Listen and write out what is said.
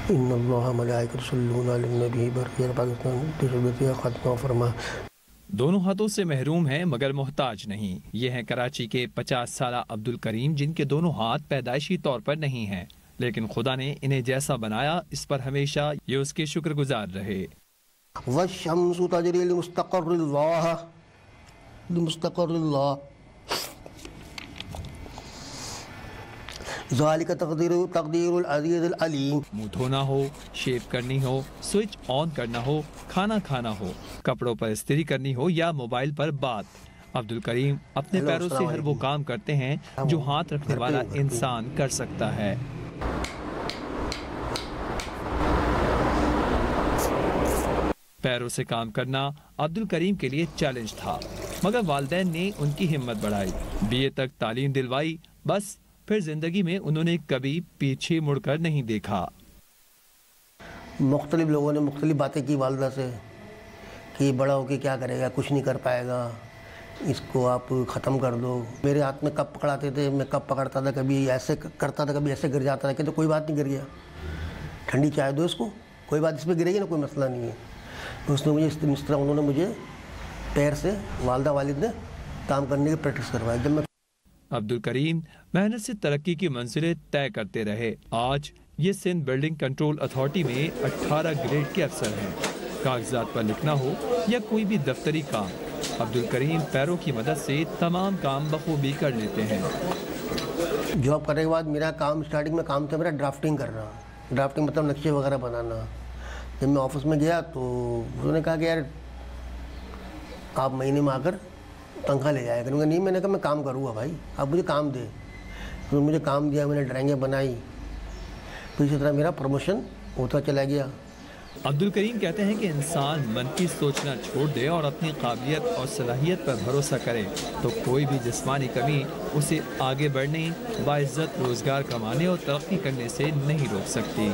ان اللہ ملائکۃ یصلون علی النبی برقیہ پاکستان تشبیہ ختم فرما. دونوں ہاتھوں سے محروم ہیں مگر محتاج نہیں. یہ ہیں کراچی کے 50 سالہ عبد الکریم، جن کے دونوں ہاتھ پیدائشی طور پر نہیں ہیں، لیکن خدا نے انہیں جیسا بنایا اس پر ہمیشہ یہ اس کے شکر گزار رہے. والشمس تجری لمستقر اللہ ذالک تقدیر العزیز العلیم. منہ دھونا ہو، شیو کرنی ہو، سوئچ آن کرنا ہو، کھانا کھانا ہو، کپڑوں پر استری کرنی ہو یا موبائل پر بات، عبد الکریم اپنے پیروں سے ہر وہ کام کرتے ہیں جو ہاتھ رکھنے والا انسان کر سکتا ہے. پیروں سے کام کرنا عبد الکریم کے لیے چیلنج تھا، مگر والدین نے ان کی ہمت بڑھائی، BA تک تعلیم دلوائی. بس پھر زندگی میں انہوں نے کبھی پیچھے مڑ کر نہیں دیکھا. مختلف لوگوں نے مختلف باتیں کی والدہ سے کہ بڑا ہو کے کیا کرے گا، کچھ نہیں کر پائے گا، اس کو آپ ختم کر دو. میرے ہاتھ میں کپ پکڑاتے تھے، میں کپ پکڑتا تھا، کبھی ایسے کرتا تھا، کبھی ایسے گر جاتا تھا. کہ تو کوئی بات نہیں، گر گیا، ٹھنڈی چائے دو اس کو، کوئی بات اس پہ گرے گی نا، کوئی مسئلہ نہیں ہے. اس نے مجھے اس طرح انہوں نے مجھے پیر سے والدہ والد نے کام کرنے کی پریکٹس کروائی. جب میں عبد الکریم محنت سے ترقی کی منزلیں طے کرتے رہے. آج یہ سندھ بلڈنگ کنٹرول اتھارٹی میں 18 گریڈ کے افسر ہیں. کاغذات پر لکھنا ہو یا کوئی بھی دفتری کام، عبد الکریم پیروں کی مدد سے تمام کام بخوبی کر لیتے ہیں. جاب کرنے کے بعد میرا کام اسٹارٹنگ میں کام تھا میرا ڈرافٹنگ کرنا. ڈرافٹنگ مطلب نقشے وغیرہ بنانا. جب میں آفس میں گیا تو انہوں نے کہا کہ یار آپ مہینے میں آ کر تنخواہ لے جائے کروں گا. نہیں، میں نے کہا میں کام کروں گا بھائی، آپ مجھے کام دیں. تو مجھے کام دیا، میں نے ڈرائنگیں بنائی، تو اسی طرح میرا پروموشن ہوتا چلا گیا. عبد الکریم کہتے ہیں کہ انسان منفی سوچنا چھوڑ دے اور اپنی قابلیت اور صلاحیت پر بھروسہ کرے تو کوئی بھی جسمانی کمی اسے آگے بڑھنے، باعزت روزگار کمانے اور ترقی کرنے سے نہیں روک سکتی.